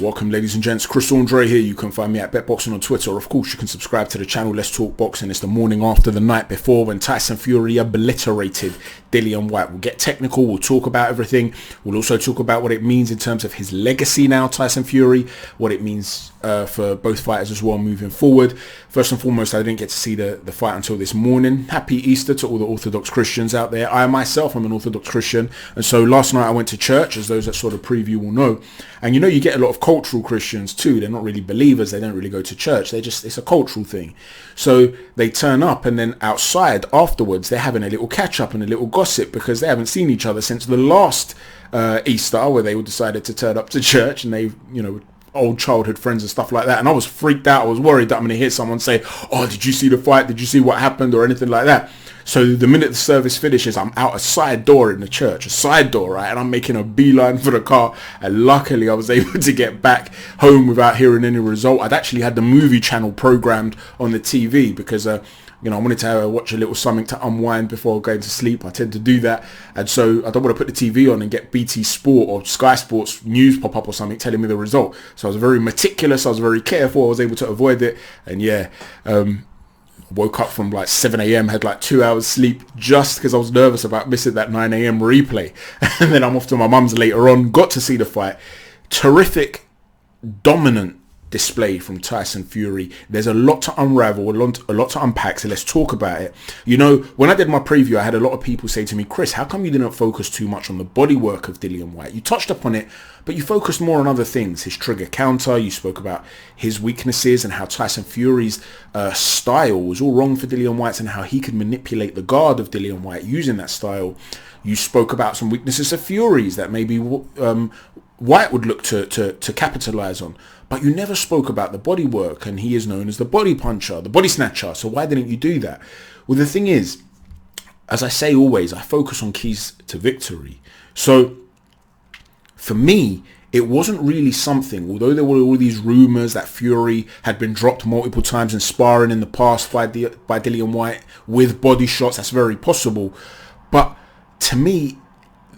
Welcome ladies and gents, Chris Andre here. You can find me at BetBoxing on Twitter. Of course you can subscribe to the channel Let's Talk Boxing. It's the morning after the night before when Tyson Fury obliterated Dillian White. We'll get technical, we'll talk about everything. We'll also talk about what it means in terms of his legacy now, Tyson Fury, what it means for both fighters as well moving forward. First and foremost, I didn't get to see the fight until this morning. Happy Easter to all the Orthodox Christians out there. I myself am an Orthodox Christian, and so last night I went to church, as those that sort of preview will know. And you get a lot of cultural Christians too. They're not really believers, they don't really go to church, it's a cultural thing. So they turn up, and then outside afterwards they're having a little catch up and a little gossip because they haven't seen each other since the last Easter, where they all decided to turn up to church, and they old childhood friends and stuff like that. And I was freaked out. I was worried that I'm going to hear someone say, oh, did you see the fight? Did you see what happened? Or anything like that. So the minute the service finishes, I'm out a side door in the church, a side door, right? And I'm making a beeline for the car. And luckily I was able to get back home without hearing any result. I'd actually had the movie channel programmed on the TV because I wanted to watch a little something to unwind before going to sleep. I tend to do that. And so I don't want to put the TV on and get BT Sport or Sky Sports news pop up or something telling me the result. So I was very meticulous. I was very careful. I was able to avoid it. And woke up from like 7 a.m, had like 2 hours sleep just because I was nervous about missing that 9 a.m. replay. And then I'm off to my mum's later on, got to see the fight. Terrific, dominant display from Tyson Fury. There's a lot to unravel, a lot to unpack, so let's talk about it. When I did my preview, I had a lot of people say to me, Chris, how come you didn't focus too much on the bodywork of Dillian White? You touched upon it, but you focused more on other things. His trigger counter, you spoke about his weaknesses and how Tyson Fury's style was all wrong for Dillian White's and how he could manipulate the guard of Dillian White using that style. You spoke about some weaknesses of Fury's that maybe White would look to capitalize on. But you never spoke about the body work, and he is known as the body puncher, the body snatcher. So why didn't you do that? Well, the thing is, as I say always, I focus on keys to victory. So for me, it wasn't really something, although there were all these rumors that Fury had been dropped multiple times in sparring in the past by Dillian White with body shots. That's very possible. But to me,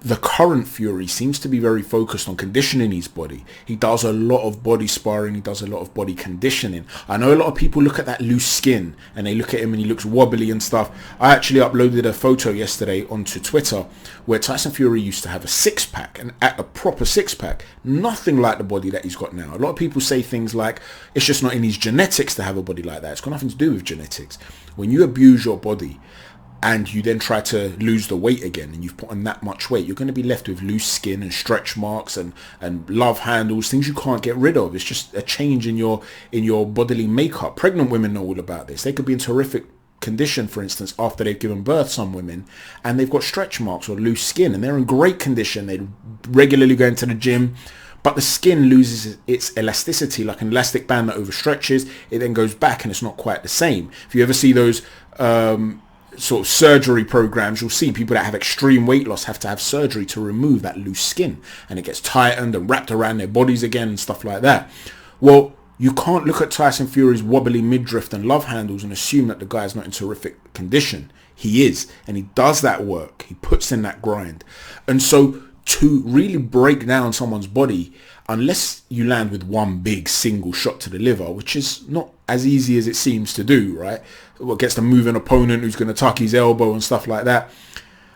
the current Fury seems to be very focused on conditioning his body. He does a lot of body sparring. He does a lot of body conditioning. I know a lot of people look at that loose skin and they look at him and he looks wobbly and stuff. I actually uploaded a photo yesterday onto Twitter where Tyson Fury used to have a six-pack, and at a proper six-pack, nothing like the body that he's got now. A lot of people say things like, it's just not in his genetics to have a body like that. It's got nothing to do with genetics. When you abuse your body, and you then try to lose the weight again, and you've put on that much weight, you're going to be left with loose skin and stretch marks and love handles, things you can't get rid of. It's just a change in your bodily makeup. Pregnant women know all about this. They could be in terrific condition, for instance, after they've given birth, some women, and they've got stretch marks or loose skin, and they're in great condition. They regularly go into the gym, but the skin loses its elasticity, like an elastic band that overstretches. It then goes back and it's not quite the same. If you ever see those sort of surgery programs, you'll see people that have extreme weight loss have to have surgery to remove that loose skin, and it gets tightened and wrapped around their bodies again and stuff like that. Well, you can't look at Tyson Fury's wobbly midriff and love handles and assume that the guy is not in terrific condition. He is, and he does that work. He puts in that grind. And so to really break down someone's body, unless you land with one big single shot to the liver, which is not as easy as it seems to do, right? What gets the moving opponent who's going to tuck his elbow and stuff like that.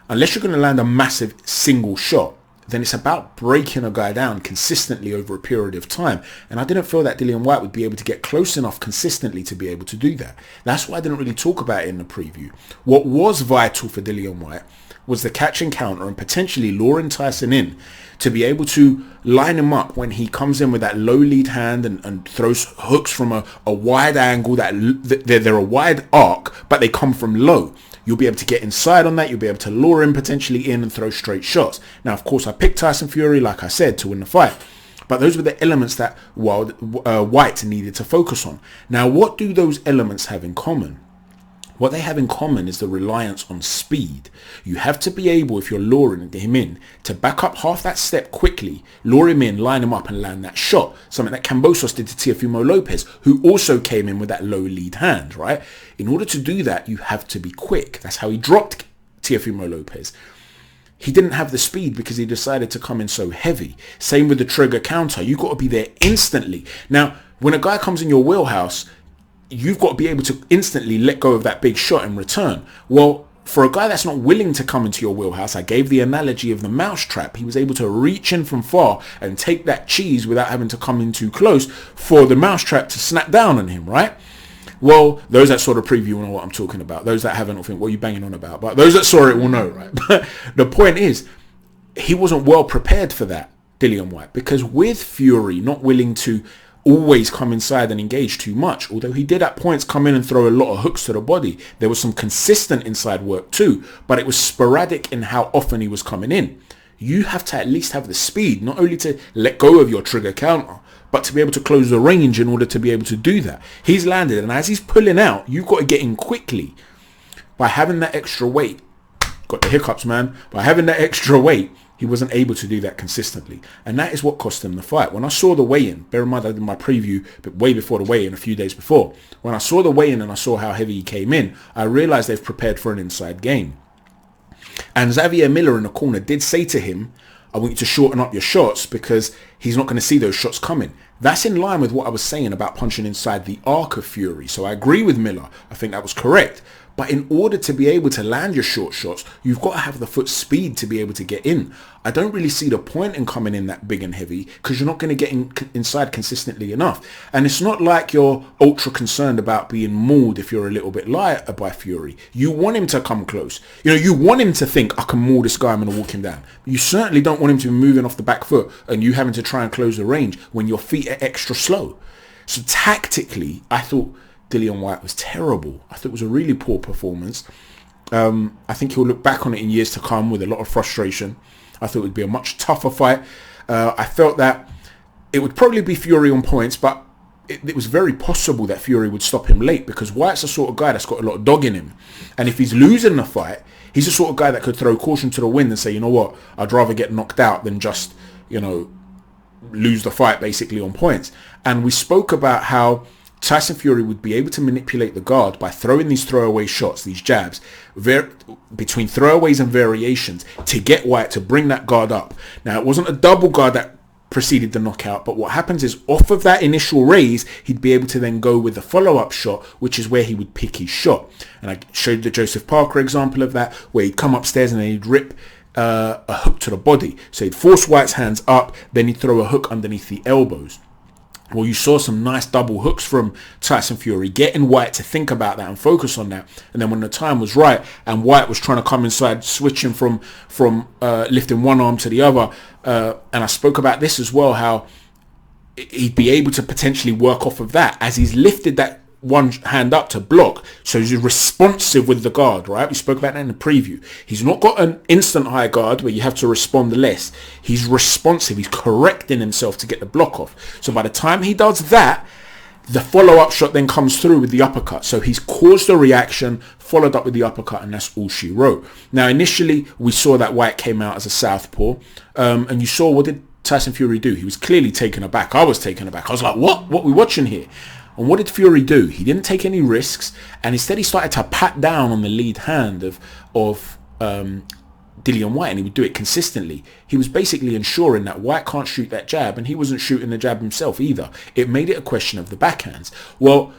Unless you're going to land a massive single shot, then it's about breaking a guy down consistently over a period of time. And I didn't feel that Dillian White would be able to get close enough consistently to be able to do that. That's why I didn't really talk about it in the preview. What was vital for Dillian White was the catch and counter and potentially luring Tyson in to be able to line him up when he comes in with that low lead hand and throws hooks from a wide angle, that they're a wide arc, but they come from low. You'll be able to get inside on that. You'll be able to lure him potentially in and throw straight shots. Now, of course, I picked Tyson Fury, like I said, to win the fight. But those were the elements that White needed to focus on. Now, what do those elements have in common? What they have in common is the reliance on speed. You have to be able, if you're luring him in, to back up half that step quickly, lure him in, line him up and land that shot. Something that Kambosos did to Teofimo Lopez, who also came in with that low lead hand, right? In order to do that, you have to be quick. That's how he dropped Teofimo Lopez. he didn't have the speed because he decided to come in so heavy. Same with the trigger counter. You've got to be there instantly. Now, when a guy comes in your wheelhouse, you've got to be able to instantly let go of that big shot in return. Well, for a guy that's not willing to come into your wheelhouse, I gave the analogy of the mousetrap. He was able to reach in from far and take that cheese without having to come in too close for the mousetrap to snap down on him, right? Well, those that saw the preview will know what I'm talking about. Those that haven't will think, what are you banging on about? But those that saw it will know, right? But the point is, he wasn't well prepared for that, Dillian Whyte, because with Fury not willing to always come inside and engage too much, although he did at points come in and throw a lot of hooks to the body. There was some consistent inside work too, but it was sporadic in how often he was coming in. You have to at least have the speed, not only to let go of your trigger counter, but to be able to close the range in order to be able to do that. He's landed, and as he's pulling out, you've got to get in quickly. By having that extra weight, got the hiccups, man. By having that extra weight, he wasn't able to do that consistently. And that is what cost him the fight. When I saw the weigh-in, bear in mind I did my preview but way before the weigh-in, a few days before. When I saw the weigh-in and I saw how heavy he came in, I realized they've prepared for an inside game. And Xavier Miller in the corner did say to him, I want you to shorten up your shots because he's not going to see those shots coming. That's in line with what I was saying about punching inside the arc of Fury. So I agree with Miller. I think that was correct. But in order to be able to land your short shots, you've got to have the foot speed to be able to get in. I don't really see the point in coming in that big and heavy because you're not going to get inside consistently enough. And it's not like you're ultra concerned about being mauled if you're a little bit lighter by Fury. You want him to come close. You know, you want him to think, I can maul this guy, I'm going to walk him down. You certainly don't want him to be moving off the back foot and you having to try and close the range when your feet are extra slow. So tactically, I thought Dillian Whyte was terrible. I thought it was a really poor performance. I think he'll look back on it in years to come with a lot of frustration. I thought it would be a much tougher fight. I felt that it would probably be Fury on points, but it was very possible that Fury would stop him late because Whyte's the sort of guy that's got a lot of dog in him. And if he's losing the fight, he's the sort of guy that could throw caution to the wind and say, you know what, I'd rather get knocked out than just, you know, lose the fight basically on points. And we spoke about how Tyson Fury would be able to manipulate the guard by throwing these throwaway shots, these jabs, between throwaways and variations to get Whyte to bring that guard up. Now, it wasn't a double guard that preceded the knockout, but what happens is off of that initial raise, he'd be able to then go with the follow-up shot, which is where he would pick his shot. And I showed the Joseph Parker example of that, where he'd come upstairs and then he'd rip a hook to the body. So he'd force Whyte's hands up, then he'd throw a hook underneath the elbows. Well, you saw some nice double hooks from Tyson Fury, getting Whyte to think about that and focus on that. And then when the time was right and Whyte was trying to come inside, switching from lifting one arm to the other, and I spoke about this as well, how he'd be able to potentially work off of that as he's lifted that one hand up to block, so he's responsive with the guard, right? We spoke about that in the preview. He's not got an instant high guard where you have to respond less. He's responsive. He's correcting himself to get the block off. So by the time he does that, the follow-up shot then comes through with the uppercut. So he's caused a reaction, followed up with the uppercut, and that's all she wrote. Now, initially, we saw that Whyte came out as a southpaw, and you saw, what did Tyson Fury do? He was clearly taken aback. I was taken aback. I was like, what are we watching here? And what did Fury do? He didn't take any risks, and instead he started to pat down on the lead hand of Dillian Whyte, and he would do it consistently. He was basically ensuring that Whyte can't shoot that jab, and he wasn't shooting the jab himself either. It made it a question of the backhands. Well,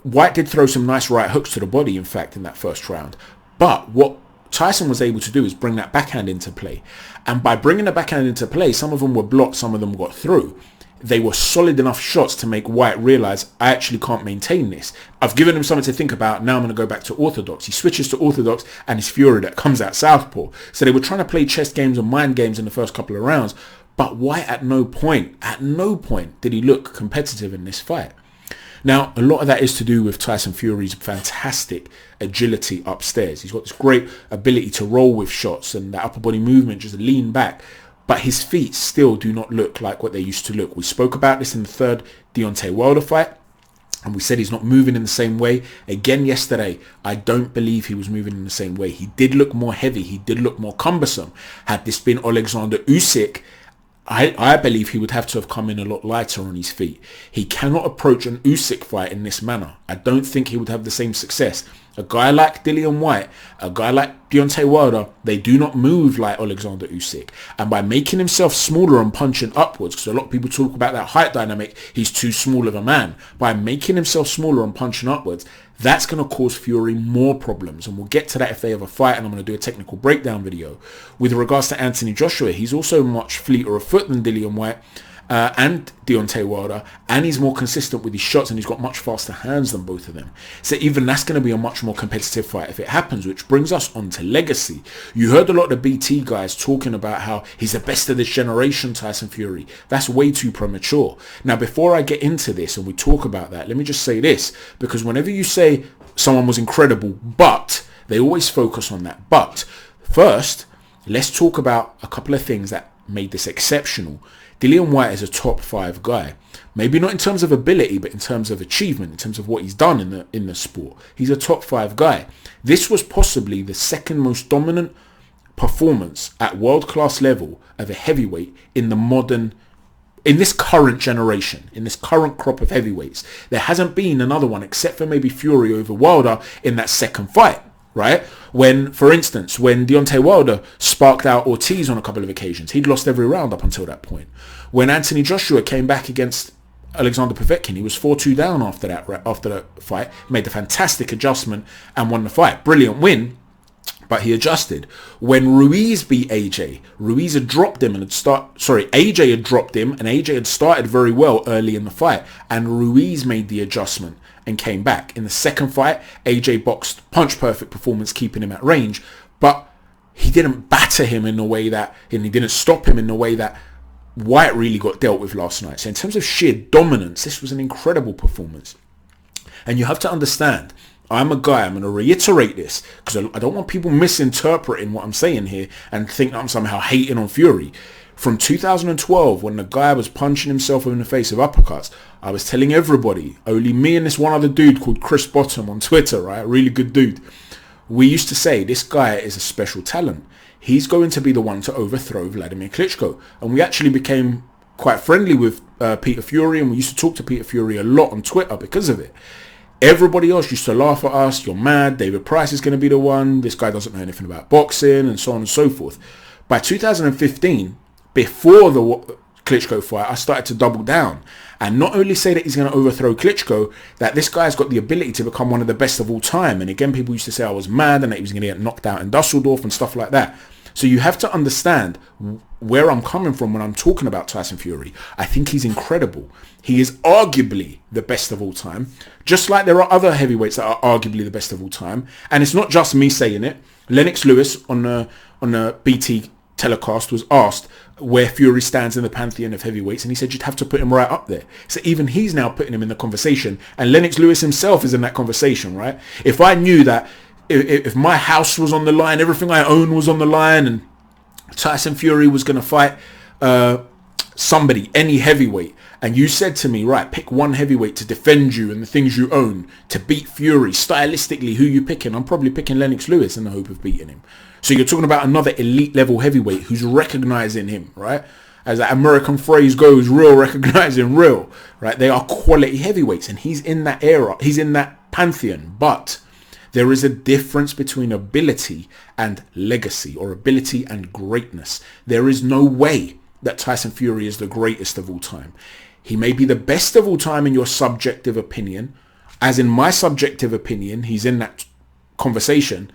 Whyte did throw some nice right hooks to the body, in fact, in that first round. But what Tyson was able to do is bring that backhand into play. And by bringing the backhand into play, some of them were blocked, some of them got through. They were solid enough shots to make Whyte realize, I actually can't maintain this. I've given him something to think about. Now I'm going to go back to orthodox. He switches to orthodox, and it's Fury that comes out southpaw. So they were trying to play chess games and mind games in the first couple of rounds. But Whyte at no point did he look competitive in this fight. Now, a lot of that is to do with Tyson Fury's fantastic agility upstairs. He's got this great ability to roll with shots and that upper body movement, just lean back. But his feet still do not look like what they used to look. We spoke about this in the third Deontay Wilder fight, and we said he's not moving in the same way. Again yesterday, I don't believe he was moving in the same way. He did look more heavy. He did look more cumbersome. Had this been Alexander Usyk, I believe he would have to have come in a lot lighter on his feet. He cannot approach an Usyk fight in this manner. I don't think he would have the same success. A guy like Dillian White, a guy like Deontay Wilder, they do not move like Alexander Usyk. And by making himself smaller and punching upwards, because a lot of people talk about that height dynamic, he's too small of a man. By making himself smaller and punching upwards, that's going to cause Fury more problems. And we'll get to that if they ever fight, and I'm going to do a technical breakdown video. With regards to Anthony Joshua, he's also much fleeter of foot than Dillian White. And Deontay Wilder, and he's more consistent with his shots, and he's got much faster hands than both of them. So even that's going to be a much more competitive fight if it happens, which brings us on to legacy. You heard a lot of the BT guys talking about how he's the best of this generation, Tyson Fury. That's way too premature. Now, before I get into this and we talk about that, let me just say this, because whenever you say someone was incredible, but they always focus on that. But first, let's talk about a couple of things that made this exceptional. Dillian White is a top 5 guy. Maybe not in terms of ability, but in terms of achievement, in terms of what he's done in the sport. He's a top 5 guy. This was possibly the second most dominant performance at world-class level of a heavyweight in this current generation, in this current crop of heavyweights. There hasn't been another one except for maybe Fury over Wilder in that second fight. Right? When, for instance, when Deontay Wilder sparked out Ortiz on a couple of occasions, he'd lost every round up until that point. When Anthony Joshua came back against Alexander Povetkin, he was 4-2 down after the fight, made a fantastic adjustment and won the fight. Brilliant win, but he adjusted. When Ruiz beat AJ, Ruiz had dropped him AJ had dropped him, and AJ had started very well early in the fight, and Ruiz made the adjustment and came back. In the second fight, AJ boxed punch perfect performance, keeping him at range, but he didn't batter him in the way that, and he didn't stop him in the way that White really got dealt with last night. So in terms of sheer dominance, this was an incredible performance. And you have to understand, I'm a guy, I'm going to reiterate this, because I don't want people misinterpreting what I'm saying here and think I'm somehow hating on Fury. From 2012, when the guy was punching himself in the face of uppercuts, I was telling everybody, only me and this one other dude called Chris Bottom on Twitter, right? A really good dude. We used to say, this guy is a special talent. He's going to be the one to overthrow Vladimir Klitschko. And we actually became quite friendly with Peter Fury, and we used to talk to Peter Fury a lot on Twitter because of it. Everybody else used to laugh at us. You're mad. David Price is going to be the one. This guy doesn't know anything about boxing, and so on and so forth. By 2015, before the Klitschko fight, I started to double down and not only say that he's going to overthrow Klitschko, that this guy's got the ability to become one of the best of all time. And again, people used to say I was mad and that he was going to get knocked out in Dusseldorf and stuff like that. So you have to understand where I'm coming from when I'm talking about Tyson Fury. I think he's incredible. He is arguably the best of all time, just like there are other heavyweights that are arguably the best of all time. And it's not just me saying it. Lennox Lewis on the BT telecast was asked where Fury stands in the pantheon of heavyweights, and he said you'd have to put him right up there. So even he's now putting him in the conversation, and Lennox Lewis himself is in that conversation, right? If I knew that if my house was on the line, everything I own was on the line, and Tyson Fury was going to fight somebody, any heavyweight, and you said to me, right, pick one heavyweight to defend you and the things you own to beat Fury, stylistically, who you picking? I'm probably picking Lennox Lewis in the hope of beating him. So you're talking about another elite level heavyweight who's recognizing him, right? As that American phrase goes, real recognizing real, right? They are quality heavyweights, and he's in that era. He's in that pantheon. But there is a difference between ability and legacy, or ability and greatness. There is no way that Tyson Fury is the greatest of all time. He may be the best of all time in your subjective opinion. As in my subjective opinion, he's in that conversation.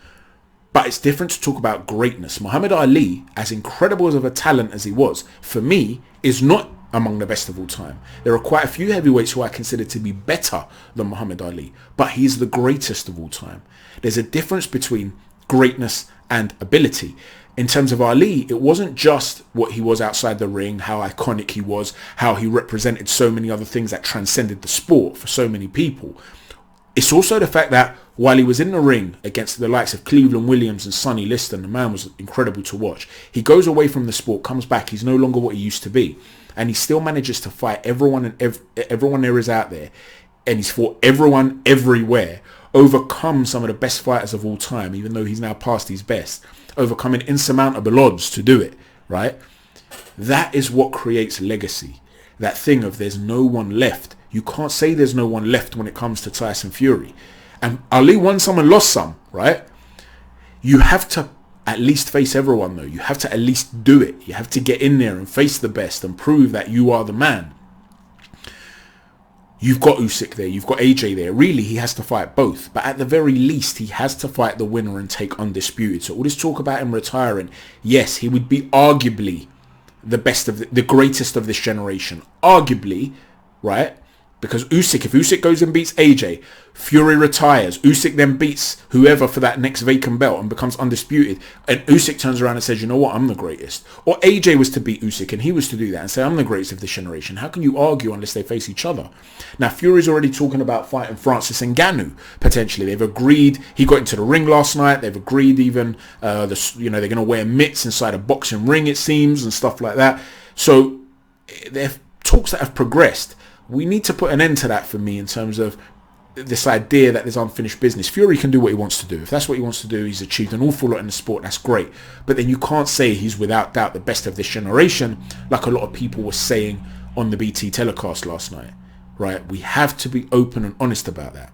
But it's different to talk about greatness. Muhammad Ali, as incredible of a talent as he was, for me, is not among the best of all time. There are quite a few heavyweights who I consider to be better than Muhammad Ali, but he's the greatest of all time. There's a difference between greatness and ability. In terms of Ali, it wasn't just what he was outside the ring, how iconic he was, how he represented so many other things that transcended the sport for so many people. It's also the fact that while he was in the ring against the likes of Cleveland Williams and Sonny Liston, the man was incredible to watch. He goes away from the sport, comes back, he's no longer what he used to be. And he still manages to fight everyone and everyone there is out there. And he's fought everyone everywhere. Overcome some of the best fighters of all time, even though he's now past his best. Overcoming insurmountable odds to do it, right? That is what creates legacy. That thing of there's no one left. You can't say there's no one left when it comes to Tyson Fury. And Ali won some and lost some, right? You have to at least face everyone, though. You have to at least do it. You have to get in there and face the best and prove that you are the man. You've got Usyk there. You've got AJ there. Really, he has to fight both. But at the very least, he has to fight the winner and take undisputed. So all this talk about him retiring, yes, he would be arguably the best of the greatest of this generation. Arguably, right? Because Usyk, if Usyk goes and beats AJ, Fury retires. Usyk then beats whoever for that next vacant belt and becomes undisputed. And Usyk turns around and says, you know what, I'm the greatest. Or AJ was to beat Usyk and he was to do that and say, I'm the greatest of this generation. How can you argue unless they face each other? Now, Fury's already talking about fighting Francis Ngannou, potentially. They've agreed. He got into the ring last night. They've agreed even, they're going to wear mitts inside a boxing ring, it seems, and stuff like that. So they're talks that have progressed. We need to put an end to that for me in terms of this idea that there's unfinished business. Fury can do what he wants to do. If that's what he wants to do, he's achieved an awful lot in the sport. That's great. But then you can't say he's without doubt the best of this generation, like a lot of people were saying on the BT telecast last night, right? We have to be open and honest about that.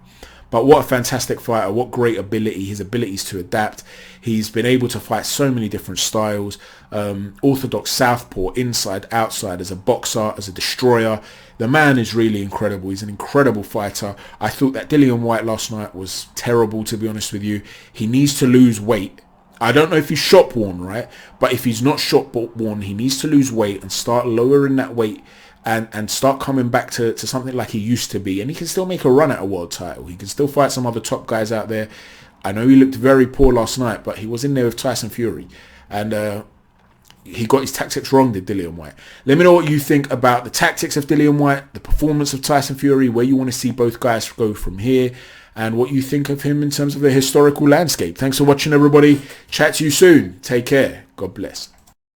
But what a fantastic fighter, what great ability, his abilities to adapt. He's been able to fight so many different styles, orthodox southpaw, inside, outside, as a boxer, as a destroyer. The man is really incredible. He's an incredible fighter. I thought that Dillian White last night was terrible, to be honest with you. He needs to lose weight. I don't know if he's shop worn, right? But if he's not shop worn, he needs to lose weight and start lowering that weight and start coming back to something like he used to be. And he can still make a run at a world title. He can still fight some other top guys out there. I know he looked very poor last night, but he was in there with Tyson Fury. And he got his tactics wrong, did Dillian White. Let me know what you think about the tactics of Dillian White, the performance of Tyson Fury, where you want to see both guys go from here, and what you think of him in terms of the historical landscape. Thanks for watching, everybody. Chat to you soon. Take care. God bless.